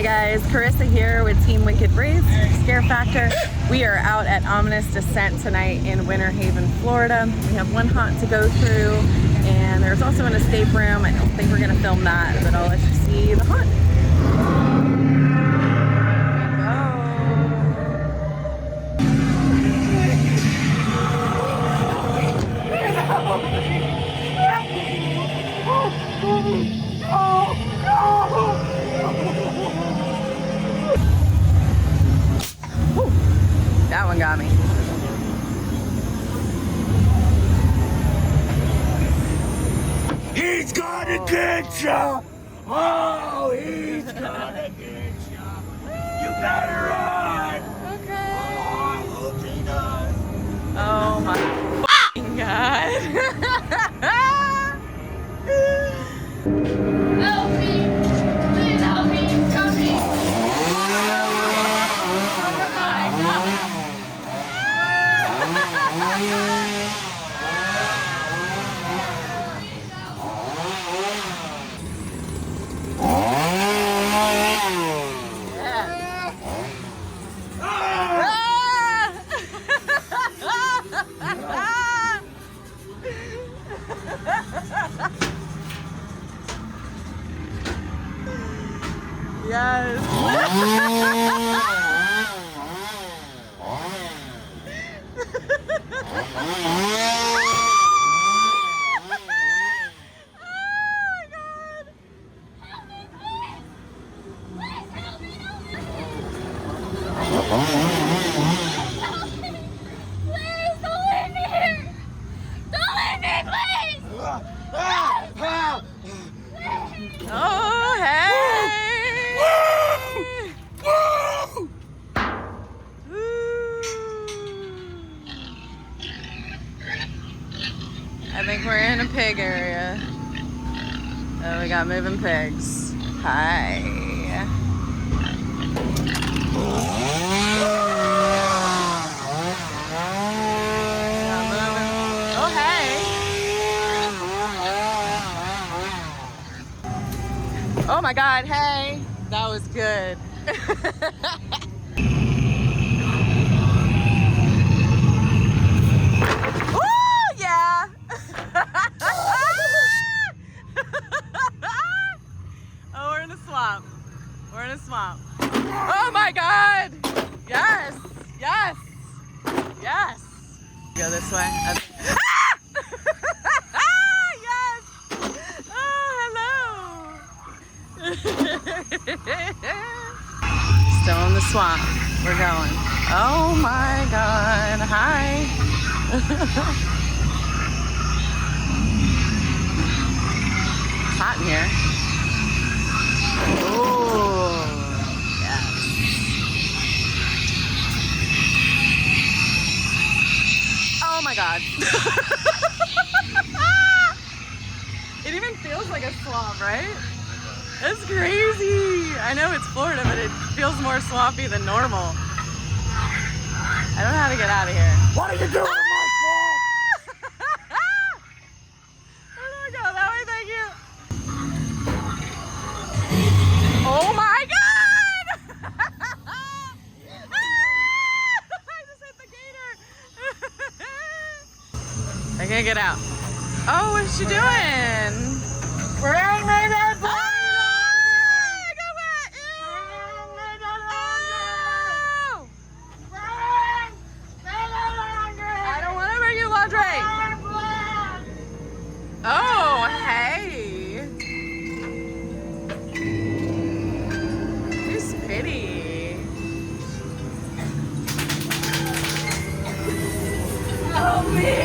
guys, Carissa here with Team Wicked Wraiths, Scare Factor. We are out at Ominous Descent tonight in Winter Haven, Florida. We have one haunt to go through, and there's also an escape room. I don't think we're gonna film that, but I'll let you see the haunt. That one got me. He's gonna get you! Oh, he's gonna get you! You better run! Okay. Oh, I hope he does! Oh my God. Help me! Please help me! Help me! Yes. Oh, hey! I think we're in a pig area. Oh, we got moving pigs. Hi. Oh, hey. Oh my God, hey. That was good. Oh, yeah. Oh, we're in a swamp. We're in a swamp. Oh my God. Yes, yes, yes. Go this way. Ah! Yes. Oh, hello. Still in the swamp. We're going. Oh my God. Hi. It's hot in here. Oh, yes. Oh my God. It even feels like a swamp, right? That's crazy. I know it's Florida, but it feels more swampy than normal. I don't know how to get out of here. What are you doing, Michael? Where do I go? That way, thank you. Oh my God! I just hit the gator. I can't get out. Oh, what's she doing? Bring me that body! I got wet. I don't want to bring you laundry. Oh, hey. She's pretty. Help me!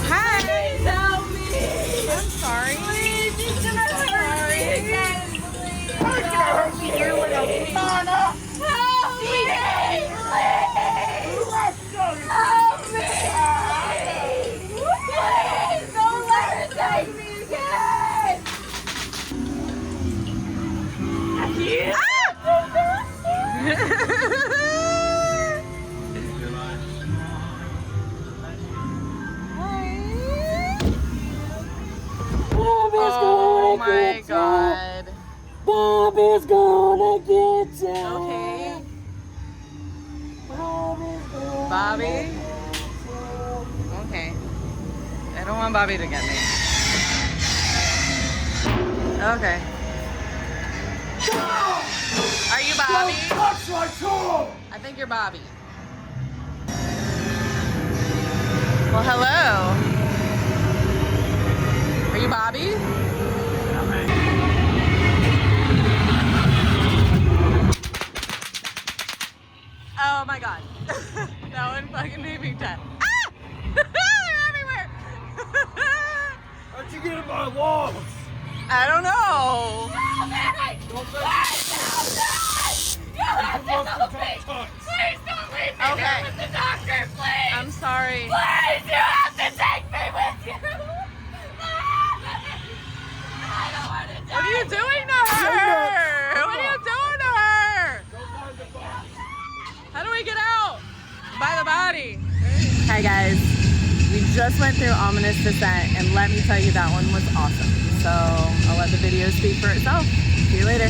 Hi. Please help me! I'm sorry. Please, he's gonna hurt me again! Please I'm gonna hurt you here with a banana! help me! Please! Let's go! Help me! Please! Don't let her take me again! Ah! Oh my God. Bob is gone gonna get you. Okay. Bobby? Okay. I don't want Bobby to get me. Okay. Are you Bobby? Don't touch my tool! I think you're Bobby. Well, hello. Are you Bobby? Oh my god. That one fucking made me dead. Ah! They're everywhere! How'd you get in my walls? I don't know. Please don't leave me Okay. here with the doctor, please! I'm sorry. Please, you have to take me with you! I don't want to die! What are you doing to her? What are you doing to her? How do we get out? By the body. Hi guys. We just went through Ominous Descent and let me tell you that one was awesome. So I'll let the video speak for itself. See you later.